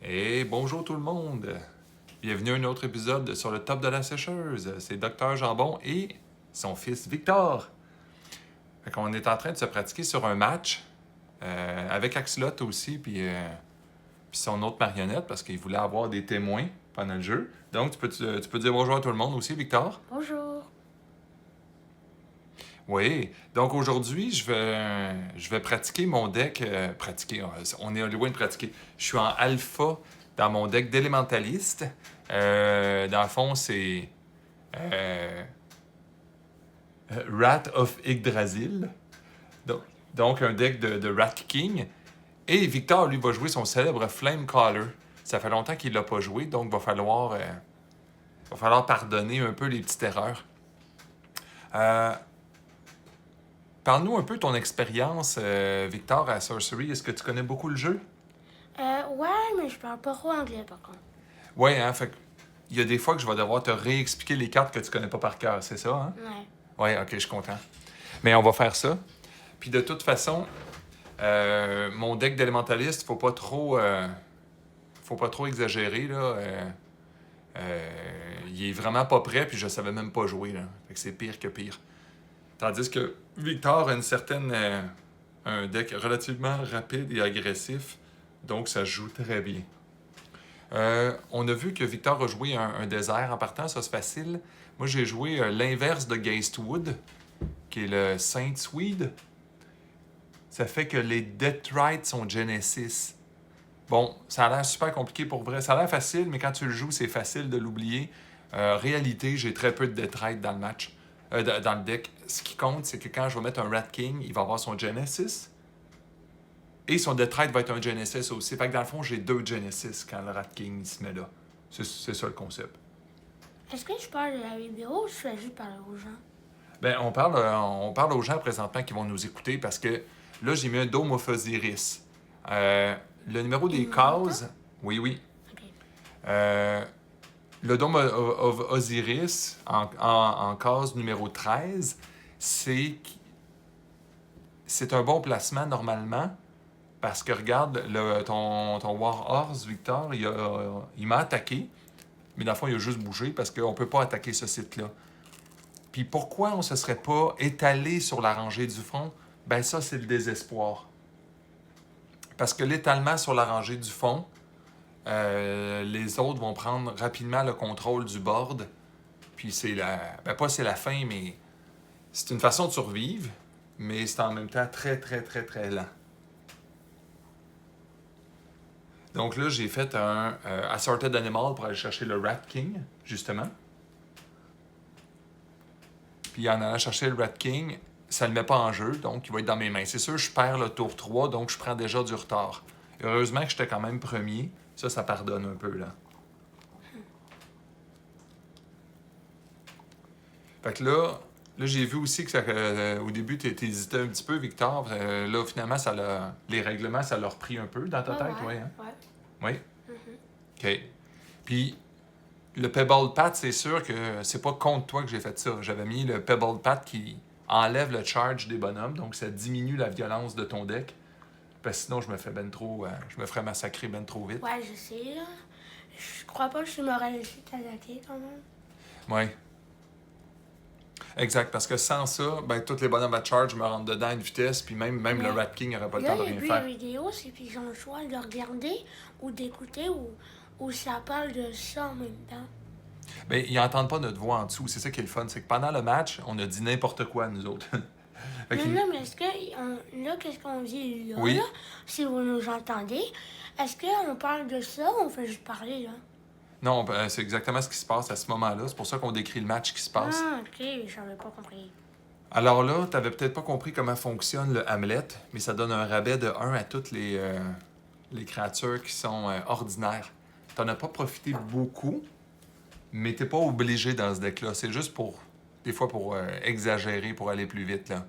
Et bonjour tout le monde! Bienvenue à un autre épisode sur le top de la sécheuse. C'est Docteur Jambon et son fils Victor. Fait qu'on est en train de se pratiquer sur un match avec Axelot aussi, puis son autre marionnette parce qu'il voulait avoir des témoins pendant le jeu. Donc tu peux dire bonjour à tout le monde aussi, Victor? Bonjour. Oui, donc aujourd'hui, je vais pratiquer mon deck. On est loin de pratiquer. Je suis en alpha dans mon deck d'élémentaliste. Dans le fond, c'est euh, Rat of Yggdrasil. Donc, donc, un deck de Rat King. Et Victor, lui, va jouer son célèbre Flame Caller. Ça fait longtemps qu'il ne l'a pas joué, donc va falloir pardonner un peu les petites erreurs. Euh, Parle-nous un peu de ton expérience, Victor, à Sorcery. Est-ce que tu connais beaucoup le jeu? Ouais, mais je parle pas trop anglais par contre. Ouais, hein, fait il y a des fois que je vais devoir te réexpliquer les cartes que tu connais pas par cœur, c'est ça, hein? Ouais. Ouais, ok, je suis content. Mais on va faire ça. Puis de toute façon, mon deck d'élémentaliste, faut pas trop exagérer, là. Il est vraiment pas prêt, puis je savais même pas jouer, là. Fait que c'est pire que pire. Tandis que Victor a un deck relativement rapide et agressif, donc ça joue très bien. On a vu que Victor a joué un désert en partant, ça c'est facile. Moi j'ai joué l'inverse de Geistwood, qui est le Saint Swede. Ça fait que les Deathright sont Genesis. Bon, ça a l'air super compliqué pour vrai. Ça a l'air facile, mais quand tu le joues, c'est facile de l'oublier. Réalité, j'ai très peu de Deathright dans le match, dans le deck. Ce qui compte, c'est que quand je vais mettre un Rat King, il va avoir son Genesis. Et son Deathright va être un Genesis aussi. Fait que dans le fond, j'ai deux Genesis quand le Rat King il se met là. C'est ça le concept. Est-ce que je parle de la vidéo ou je fais juste parler aux gens? Ben, on parle aux gens présentement qui vont nous écouter parce que là, j'ai mis un Dome of Osiris. Le numéro des Ils m'entendent? cases, oui. Ok. Euh, le Dome of Osiris, en case numéro 13, c'est un bon placement normalement. Parce que regarde, ton War Horse, Victor, il m'a attaqué, mais dans le fond, il a juste bougé parce qu'on ne peut pas attaquer ce site-là. Puis pourquoi on ne se serait pas étalé sur la rangée du fond? Ben ça, c'est le désespoir. Parce que l'étalement sur la rangée du fond, les autres vont prendre rapidement le contrôle du board. Puis c'est la... Ben pas c'est la fin, mais c'est une façon de survivre, mais c'est en même temps très, très, très, très lent. Donc là, j'ai fait un Assorted Animal pour aller chercher le Rat King, justement. Puis en allant chercher le Rat King, ça ne le met pas en jeu, donc il va être dans mes mains. C'est sûr, je perds le tour 3, donc je prends déjà du retard. Heureusement que j'étais quand même premier. Ça pardonne un peu, là. Fait que là j'ai vu aussi que au début, tu hésitais un petit peu, Victor. Là, finalement, les règlements, ça l'a repris un peu dans ta tête, Ouais. hein? Ouais. Oui? Mhm. OK. Puis, le Pebble Pat, c'est sûr que c'est pas contre toi que j'ai fait ça. J'avais mis le Pebble Pat qui enlève le charge des bonhommes, donc ça diminue la violence de ton deck. Parce que sinon, je me ferais massacrer ben trop vite. Ouais, je sais, là. Je crois pas que je m'aurais laissé t'attaquer quand même. Oui. Exact, parce que sans ça, ben, tous les bonhommes à charge me rentrent dedans à une vitesse, puis même le Mais Rat King n'aurait pas le là, temps de les rien buts faire. vidéo, c'est qu'ils ont le choix de regarder ou d'écouter ou ça parle de ça en même temps. Ben, ils n'entendent pas notre voix en dessous. C'est ça qui est le fun. C'est que pendant le match, on a dit n'importe quoi, nous autres. Fait qu'ils- Non, mais est-ce que, là, qu'est-ce qu'on dit là, Oui. là, si vous nous entendez, est-ce qu'on parle de ça ou on fait juste parler, là? Non, ben, c'est exactement ce qui se passe à ce moment-là. C'est pour ça qu'on décrit le match qui se passe. Ah, ok, j'avais pas compris. Alors là, t'avais peut-être pas compris comment fonctionne le Hamlet, mais ça donne un rabais de 1 à toutes les créatures qui sont ordinaires. T'en as pas profité beaucoup, mais t'es pas obligé dans ce deck-là. C'est juste des fois pour exagérer, pour aller plus vite, là.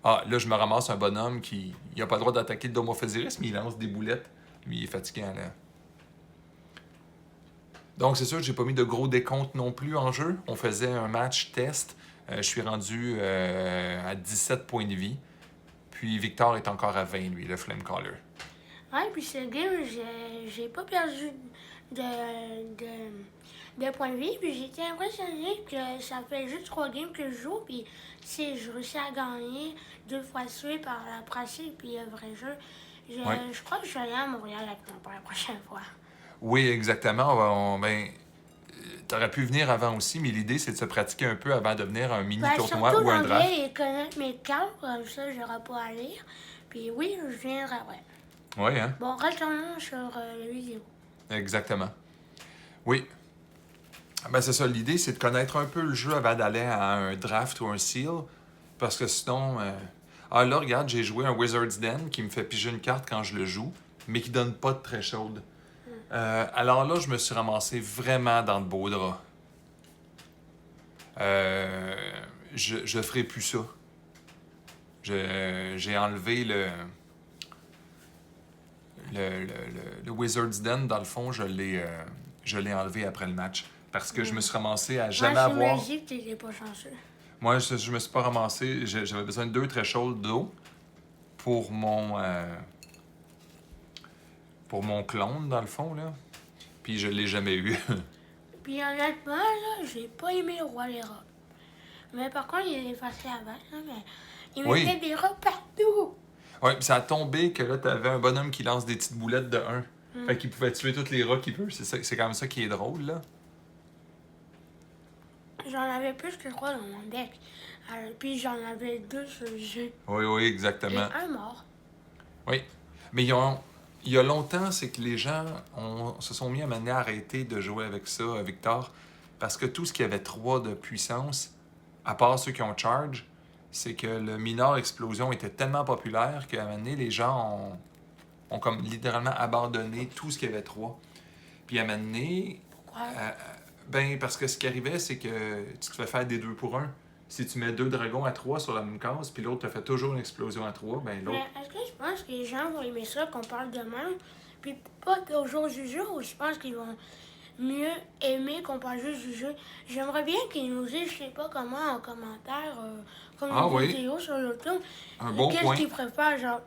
Ah, là, je me ramasse un bonhomme qui il a pas le droit d'attaquer le Domophésiris, mais il lance des boulettes. Lui, il est fatiguant, là. Donc, c'est sûr que j'ai pas mis de gros décompte non plus en jeu. On faisait un match test. Je suis rendu à 17 points de vie. Puis Victor est encore à 20, lui, le Flame Caller. Ouais, puis ce game, j'ai pas perdu de points de vie, puis j'étais impressionné que ça fait juste 3 games que je joue, puis si je réussis à gagner 2 fois de suite par la pratique, puis le vrai jeu, Oui. je crois que je vais aller à Montréal avec toi pour la prochaine fois. Oui, exactement. Ben, t'aurais pu venir avant aussi, mais l'idée, c'est de se pratiquer un peu avant de venir à un mini Ben, tournoi surtout ou un draft. l'anglais et connaître mes cartes, comme ça, j'aurai pas à lire. Puis oui, je viendrai, ouais. Oui, hein? Bon, retournons sur la vidéo. Exactement. Oui. Ben, c'est ça. L'idée, c'est de connaître un peu le jeu avant d'aller à un draft ou un seal. Parce que sinon. Ah, là, regarde, j'ai joué un Wizard's Den qui me fait piger une carte quand je le joue, mais qui donne pas de threshold. Alors là, je me suis ramassé vraiment dans de beaux draps. Je ferai plus ça. J'ai enlevé le Wizard's Den, dans le fond, je l'ai enlevé après le match. Parce que je me suis ramassé à jamais Moi, avoir. c'est magique, t'étais pas chanceux. Moi, je me suis pas ramassé. J'avais besoin de 2 thresholds d'eau pour pour mon clone, dans le fond, là. Puis je l'ai jamais eu. Puis honnêtement, là, j'ai pas aimé le roi des rats. Mais par contre, il est facile à battre, hein, mais il Oui. mettait des rats partout. Ouais, puis ça a tombé que là, t'avais un bonhomme qui lance des petites boulettes de 1. Fait qu'il pouvait tuer tous les rats qu'il peut. C'est quand même ça qui est drôle, là. J'en avais plus que 3 dans mon deck. Puis j'en avais 2 sur le jeu. Oui, oui, Et exactement. un mort. Oui. Mais il y a longtemps, c'est que les gens se sont mis à maintenant arrêter de jouer avec ça, Victor. Parce que tout ce qui avait 3 de puissance, à part ceux qui ont charge, c'est que le mineur explosion était tellement populaire qu'à un moment donné, les gens ont comme littéralement abandonné tout ce qui avait 3. Puis à un moment donné, Pourquoi? ben parce que ce qui arrivait, c'est que tu te fais faire des 2 pour 1. Si tu mets 2 dragons à 3 sur la même case, puis l'autre te fait toujours une explosion à 3, ben l'autre. Mais est-ce que je pense que les gens vont aimer ça qu'on parle de même? Puis pas qu'au jour du jeu, ou je pense qu'ils vont mieux aimer qu'on parle juste du jeu. J'aimerais bien qu'ils nous disent, je sais pas comment, en commentaire, comme Ah une oui, vidéo sur YouTube, un bon qu'est-ce point. qu'ils préfèrent, genre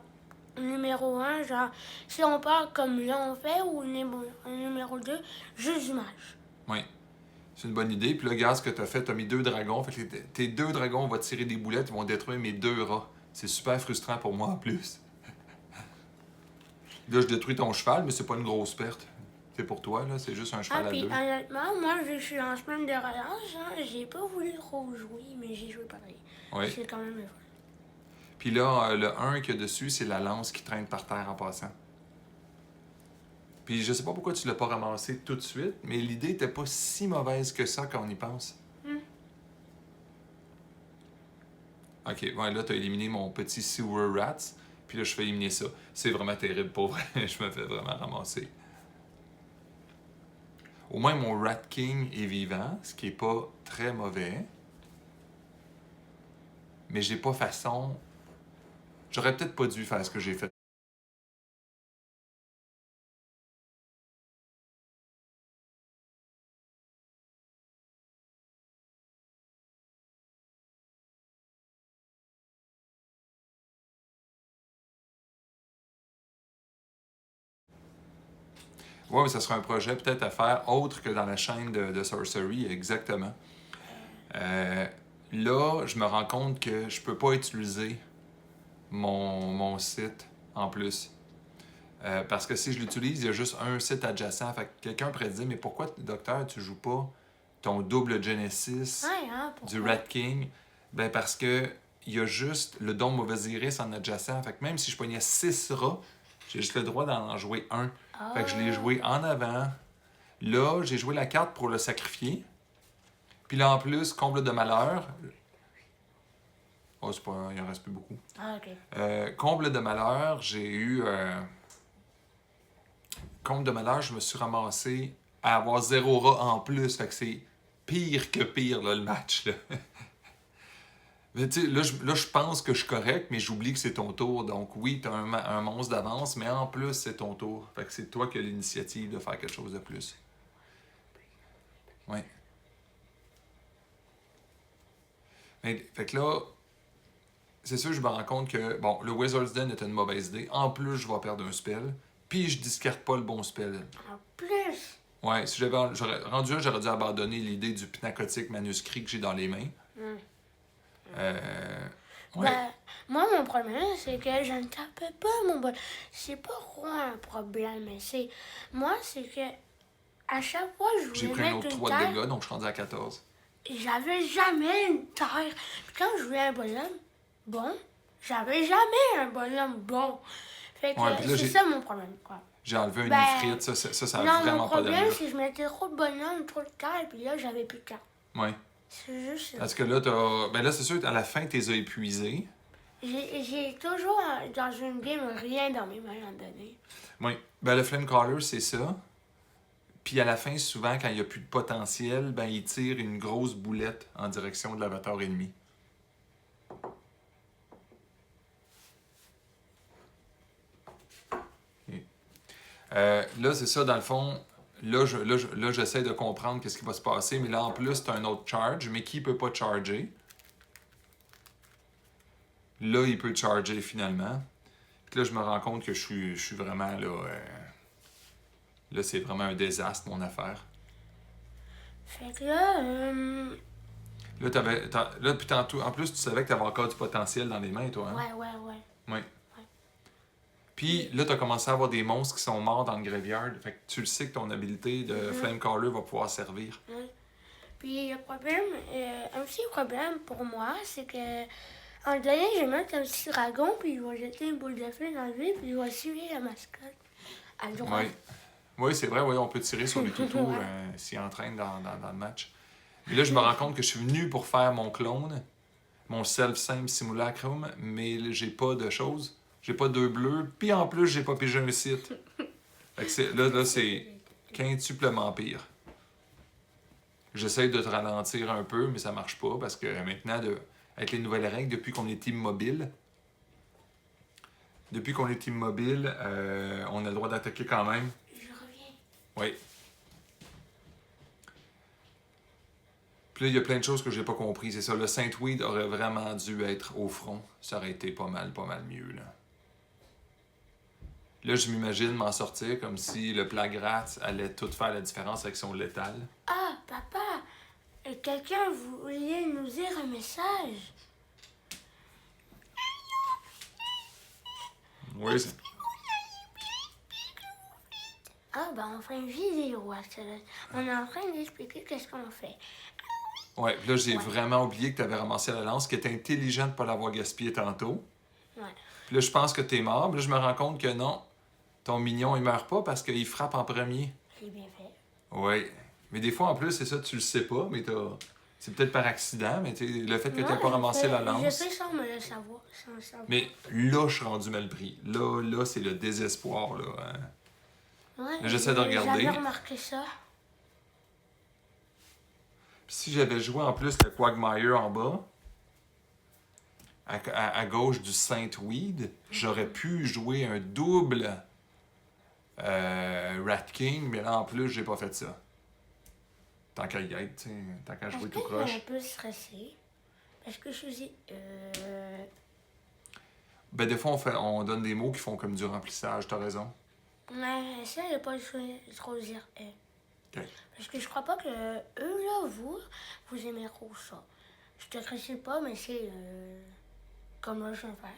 numéro 1, genre si on parle comme là on fait, ou numéro 2, juste du match. Oui. C'est une bonne idée. Puis là, regarde ce que tu as fait. Tu as mis 2 dragons. Fait que tes 2 dragons vont tirer des boulettes. Ils vont détruire mes 2 rats. C'est super frustrant pour moi en plus. Là, je détruis ton cheval, mais c'est pas une grosse perte. C'est pour toi, là. C'est juste un Ah, cheval à puis 2. honnêtement, moi, vu que je suis en semaine de relâche, hein, j'ai pas voulu trop jouer, mais j'ai joué pareil. Oui. C'est quand même le fun. Puis là, le 1 qu'il y a dessus, c'est la lance qui traîne par terre en passant. Puis je sais pas pourquoi tu l'as pas ramassé tout de suite, mais l'idée était pas si mauvaise que ça quand on y pense. Ok, ouais, là, tu as éliminé mon petit Sewer Rats, puis là, je fais éliminer ça. C'est vraiment terrible, pour vrai. Je me fais vraiment ramasser. Au moins, mon Rat King est vivant, ce qui est pas très mauvais. Mais j'ai pas façon. J'aurais peut-être pas dû faire ce que j'ai fait. Ouais, mais ça sera un projet peut-être à faire autre que dans la chaîne de Sorcery, exactement. Là, je me rends compte que je peux pas utiliser mon site en plus. Parce que si je l'utilise, il y a juste un site adjacent. Fait que quelqu'un pourrait dire, mais pourquoi, docteur, tu joues pas ton double Genesis Ouais, hein, du pourquoi? Rat King? Ben parce que il y a juste le don Mauvais Iris en adjacent. Fait que même si je pognais 6 rats, j'ai juste le droit d'en jouer un. Fait que je l'ai joué en avant. Là, j'ai joué la carte pour le sacrifier. Puis là, en plus, comble de malheur. Oh, c'est pas. Il en reste plus beaucoup. Ah, ok. Comble de malheur, j'ai eu. Comble de malheur, je me suis ramassé à avoir 0 rat en plus. Fait que c'est pire que pire, là, le match. Là. Mais tu sais, là, je pense que je suis correct, mais j'oublie que c'est ton tour. Donc oui, t'as un monstre d'avance, mais en plus, c'est ton tour. Fait que c'est toi qui as l'initiative de faire quelque chose de plus. Ouais. Fait que là, c'est sûr, je me rends compte que, bon, le Wizard's Den est une mauvaise idée. En plus, je vais perdre un spell. puis je discarte pas le bon spell. En plus. Ouais, si rendu là, j'aurais dû abandonner l'idée du pinacotique manuscrit que j'ai dans les mains. Mm. Ouais. Ben, moi, mon problème, c'est que je ne tapais pas mon bol. C'est pas quoi un problème, mais c'est... Moi, c'est que à chaque fois que je J'ai voulais pris un mettre autre une 3 de terre, dégâts, donc je suis rendu à 14. j'avais jamais une terre. Puis quand je voulais un bonhomme bon, j'avais jamais un bonhomme bon. Fait que Ouais, puis là, c'est ça mon problème, quoi. j'ai enlevé un Ben, ifrit, ça a non, vraiment mon pas problème, d'allure. c'est que je mettais trop de bonhommes, trop de terre, puis là, j'avais plus de cartes. Ouais. C'est juste ça. Parce que là, ben là, c'est sûr, à la fin, tu les as épuisés. J'ai toujours, dans une game, rien dans mes mains à donner. Oui. Ben, le Flame Caller, c'est ça. Puis à la fin, souvent, quand il n'y a plus de potentiel, ben, il tire une grosse boulette en direction de l'avatar ennemi. Là, c'est ça, dans le fond. Là, j'essaie de comprendre qu'est-ce qui va se passer. Mais là, en plus, tu as un autre charge. Mais qui ne peut pas charger? Là, il peut charger finalement. Puis là, je me rends compte que je suis vraiment là. Là, c'est vraiment un désastre, mon affaire. Fait que là, Là, puis tantôt, en plus, tu savais que tu avais encore du potentiel dans les mains, toi. Hein? ouais. Oui. Puis là, tu as commencé à avoir des monstres qui sont morts dans le graveyard. Fait que tu le sais que ton habilité de Flame Caller va pouvoir servir. Ouais. Puis le problème, un petit problème pour moi, c'est que en donné, je vais mettre un petit dragon, puis il va jeter une boule de feu dans le vide, puis il va suivre la mascotte à droite. Oui, c'est vrai, oui, on peut tirer sur les toutous Ouais. s'ils entraînent dans le match. Mais là, je me rends compte que je suis venu pour faire mon clone, mon self-same simulacrum, mais j'ai pas de choses. J'ai pas d'œufs bleus, puis en plus, j'ai pas pigé un site. Fait que là, c'est quintuplement pire. J'essaie de te ralentir un peu, mais ça marche pas, parce que maintenant, avec les nouvelles règles, depuis qu'on est immobile, on a le droit d'attaquer quand même. Je reviens. Oui. Puis là, il y a plein de choses que j'ai pas compris. C'est ça, le Saint-Weed aurait vraiment dû être au front. Ça aurait été pas mal mieux, là. Là, je m'imagine m'en sortir comme si le Plagrat allait tout faire la différence avec son létal. Ah, papa, quelqu'un voulait nous dire un message. Oui, c'est... Ah, ben on fait une vidéo, Axel. On est en train d'expliquer qu'est-ce qu'on fait. Ouais, puis là, j'ai vraiment oublié que tu avais ramassé la lance, qui était intelligent de ne pas l'avoir gaspillé tantôt. Ouais. Puis là, je pense que t'es mort. Puis là, je me rends compte que non. Ton mignon, il meurt pas parce qu'il frappe en premier. C'est bien fait. Oui. Mais des fois, en plus, c'est ça, tu le sais pas, mais c'est peut-être par accident, mais le fait que tu Non, n'aies pas ramassé la Je lance. fais sans me le savoir. Sans le savoir. Mais là, je suis rendu mal pris. Là, c'est le désespoir, là. Hein. Ouais, J'essaie de regarder. J'avais remarqué ça. Puis si j'avais joué en plus le Quagmire en bas, à gauche du Saint-Weed, j'aurais pu jouer un double Rat King, mais là en plus, j'ai pas fait ça. Tant qu'à y être, tu sais, tant qu'à jouer tout Je croche. suis un peu stressée. Parce que je suis. Ben, des fois, on donne des mots qui font comme du remplissage, t'as raison. Mais ça, il n'y a pas trop dire. Ok. Parce que je crois pas que eux, là, vous aimez trop ça. Je te critique pas, mais c'est comme là, je vais faire.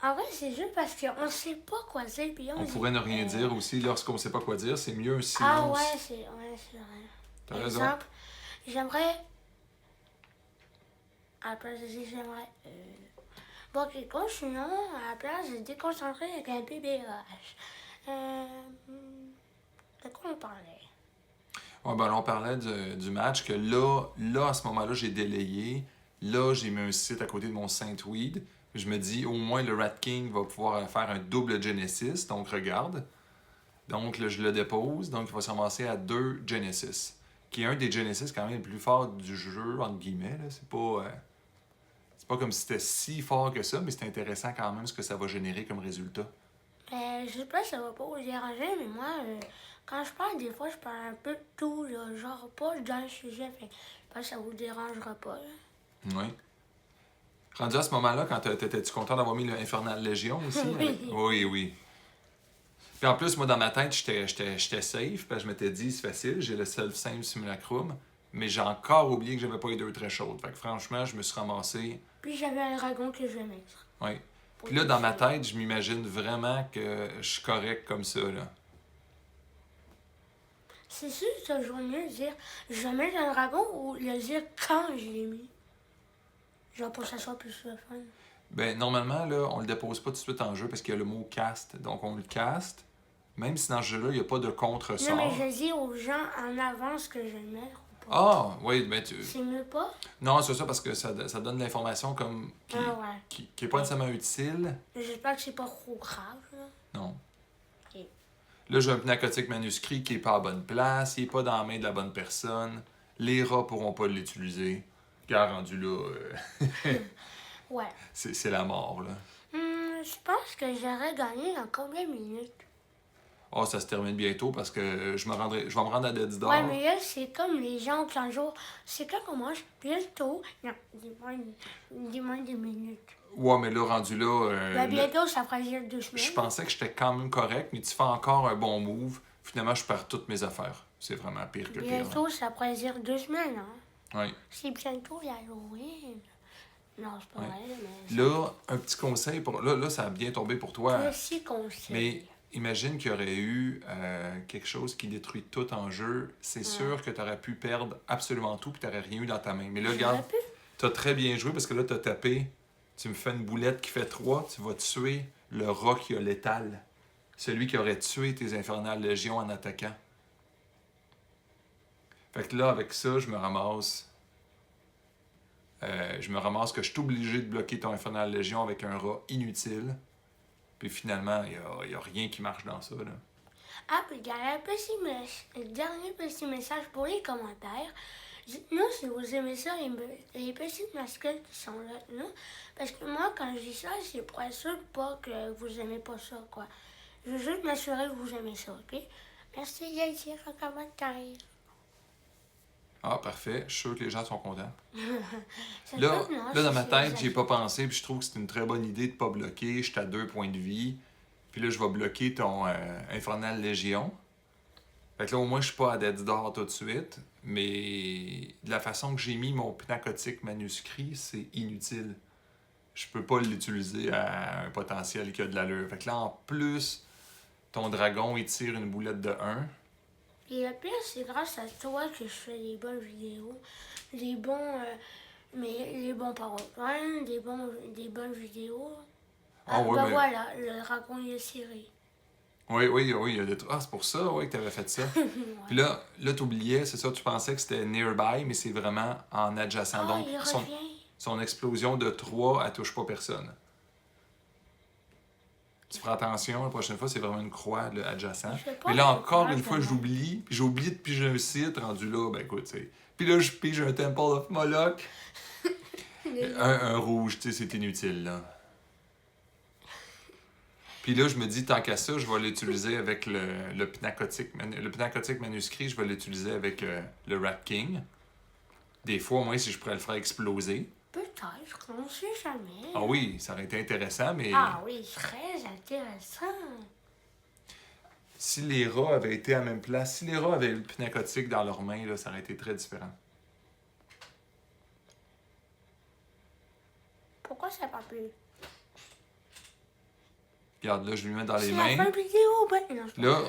En vrai, c'est juste parce qu'on sait pas quoi dire. Puis On dit, pourrait ne rien dire aussi. Lorsqu'on sait pas quoi dire, c'est mieux un Ah silence. ouais, c'est vrai. T'as raison. Exemple, j'aimerais. À la place de dire j'aimerais. Bon, ok, continuons. À la place de se déconcentrer avec un BBH. De quoi on parlait? Ouais, ben là, on parlait du match que là, à ce moment-là, j'ai délayé. Là, j'ai mis un site à côté de mon Saint-Weed. Je me dis, au moins, le Rat King va pouvoir faire un double Genesis. Donc, regarde. Donc, là, je le dépose. Donc, il va se ramasser à 2 Genesis. Qui est un des Genesis quand même le plus fort du jeu, entre guillemets. Là. C'est pas comme si c'était si fort que ça, mais c'est intéressant quand même ce que ça va générer comme résultat. Je sais pas si ça va pas vous déranger, mais moi, quand je parle, des fois, je parle un peu de tout, là, genre pas dans le sujet, fait je sais pas si ça vous dérangera pas. Là. Oui. Rendu à ce moment-là, quand t'étais-tu content d'avoir mis l'Infernal Légion aussi? Oui. Oui, oui. Puis en plus, moi, dans ma tête, j'étais safe, parce que je m'étais dit, c'est facile, j'ai le self-same simulacrum, mais j'ai encore oublié que j'avais pas les deux très chaudes. Fait que franchement, je me suis ramassé. Puis j'avais un dragon que je vais mettre. Ouais. Pour Puis là, dans ma déchirer. tête, je m'imagine vraiment que je suis correct comme ça, là. C'est sûr que c'est toujours mieux de dire je vais mettre un dragon ou le dire quand je l'ai mis. Genre pour que ça soit plus le fun. Ben, normalement, là, on le dépose pas tout de suite en jeu parce qu'il y a le mot cast. Donc, on le caste, même si dans ce jeu-là, il n'y a pas de Non, contre-sort. mais je dis aux gens en avance que je vais le mettre ou pas. Ah, oui, mais tu... C'est mieux pas? Non, c'est ça parce que ça donne de l'information comme qui, Ah ouais. qui est pas nécessairement utile. J'espère que c'est pas trop grave, là. Non. Ok. Là, j'ai un pnacotique manuscrit qui est pas à bonne place, il est pas dans la main de la bonne personne. Les rats pourront pas l'utiliser. Car rendu là, Ouais. c'est la mort, là. Je pense que j'aurais gagné dans combien de minutes? Oh, ça se termine bientôt parce que je vais me rendre à Dead's Door. Ouais, mais là, c'est comme les gens qui un jour, c'est quand on mange bientôt. Non, dis-moi des minutes. Ouais, mais là, rendu là, Ben, là, bientôt, ça fera dire 2 semaines. je pensais que j'étais quand même correct, mais tu fais encore un bon move. Finalement, je perds toutes mes affaires. C'est vraiment pire que pire. Bientôt, ça pourrait dire 2 semaines, hein. Oui. C'est bientôt l'Halloween. Non, c'est pas Ouais. vrai, mais... Là, un petit conseil pour. Là, ça a bien tombé pour toi. Aussi conseil. Mais imagine qu'il y aurait eu quelque chose qui détruit tout en jeu. C'est sûr que tu aurais pu perdre absolument tout puis tu n'aurais rien eu dans ta main. Mais là, regarde, J'aurais pu. tu as très bien joué parce que là, tu as tapé. Tu me fais une boulette qui fait 3. Tu vas tuer le rat qui a l'étal. Celui qui aurait tué tes infernales légions en attaquant. Fait que là, avec ça, je me ramasse que je suis obligé de bloquer ton Infernal Légion avec un rat inutile. Puis finalement, il y a rien qui marche dans ça, là. Ah, puis il y a un dernier petit message pour les commentaires. Dites-nous si vous aimez ça, les petites mascottes qui sont là. Parce que moi, quand je dis ça, c'est pour être sûr pas que vous aimez pas ça, quoi. Je veux juste m'assurer que vous aimez ça, ok? Merci de dire en commentaire. Ah, parfait. Je suis sûr que les gens sont contents. Ça Là, peut, non, là dans si ma c'est tête, j'y ai exagéré. pas pensé, puis je trouve que c'est une très bonne idée de pas bloquer. Je suis à 2 points de vie. Puis là, je vais bloquer ton Infernal Légion. Fait que là, au moins, je suis pas à Dead's Door tout de suite. Mais de la façon que j'ai mis mon pnacotique manuscrit, c'est inutile. Je peux pas l'utiliser à un potentiel qui a de l'allure. Fait que là, en plus, ton dragon, il tire une boulette de 1. Et le pire, c'est grâce à toi que je fais des bonnes vidéos, des bons, les bons PowerPoint, des bonnes vidéos. Ah ouais, ben mais- voilà, le dragon il est tiré. Oui, oui, oui. Il y a des trucs. Ah, c'est pour ça ouais, que tu avais fait ça. Puis là tu oubliais, c'est ça, tu pensais que c'était nearby, mais c'est vraiment en adjacent. Ah, Donc, il son, revient. son explosion de 3, elle touche pas personne. Tu feras attention, la prochaine fois, c'est vraiment une croix là, adjacent. Je fais pas Mais là, de encore croix, une fois, quand même. j'oublie. Puis j'ai oublié de piger un site rendu là. Ben écoute, tu sais. Puis là, je pige un Temple of Moloch. Un rouge, tu sais, c'est inutile, là. Puis là, je me dis, tant qu'à ça, je vais l'utiliser avec le pnacotique manuscrit, je vais l'utiliser avec le Rat King. Des fois, au moins, si je pourrais le faire exploser. Peut-être, on ne sait jamais. Ah oui, ça aurait été intéressant, mais Ah oui, très intéressant. si les rats avaient été à la même place, si les rats avaient eu le pnacotique dans leurs mains, là, ça aurait été très différent. Pourquoi ça n'a pas plu? Regarde, là, je lui mets dans les C'est la fin mains. de vidéo, ben non.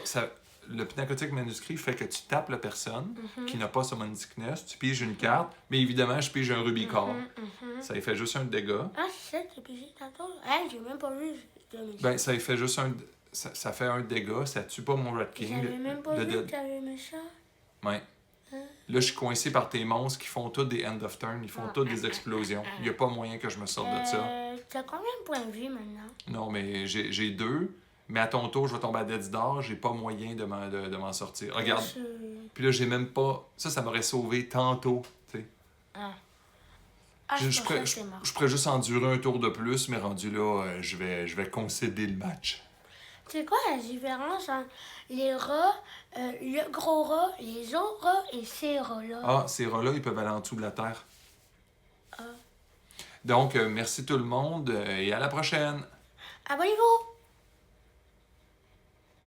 c'est pas Là, le pnacotique manuscrit fait que tu tapes la personne qui n'a pas Summon Sickness, tu piges une carte, mais évidemment, je pige un Rubicore. Ça lui fait juste un dégât. Ah, c'est ça que tu as pigé tantôt? Hey, j'ai même pas vu. Ben, ça lui fait juste un... Ça fait un dégât, ça tue pas mon Rat King. J'avais même pas le vu dead- que t'avais mis ça. Ouais. Là, je suis coincé par tes monstres qui font tous des end of turn, ils font toutes des explosions. Il n'y a pas moyen que je me sorte de ça. T'as combien de points de vie maintenant? Non, mais j'ai 2. Mais à ton tour, je vais tomber à Dead's Door, j'ai pas moyen de m'en sortir. Regarde. Puis là, j'ai même pas... Ça m'aurait sauvé tantôt, tu sais. Ah, Je je pourrais pensais que c'est mort. je pourrais juste endurer un tour de plus, mais rendu là, je vais concéder le match. C'est quoi la différence entre les rats, le gros rat, les autres rats et ces rats-là? Ah, ces rats-là, ils peuvent aller en dessous de la terre. Ah. Donc, merci tout le monde et à la prochaine! Abonnez-vous!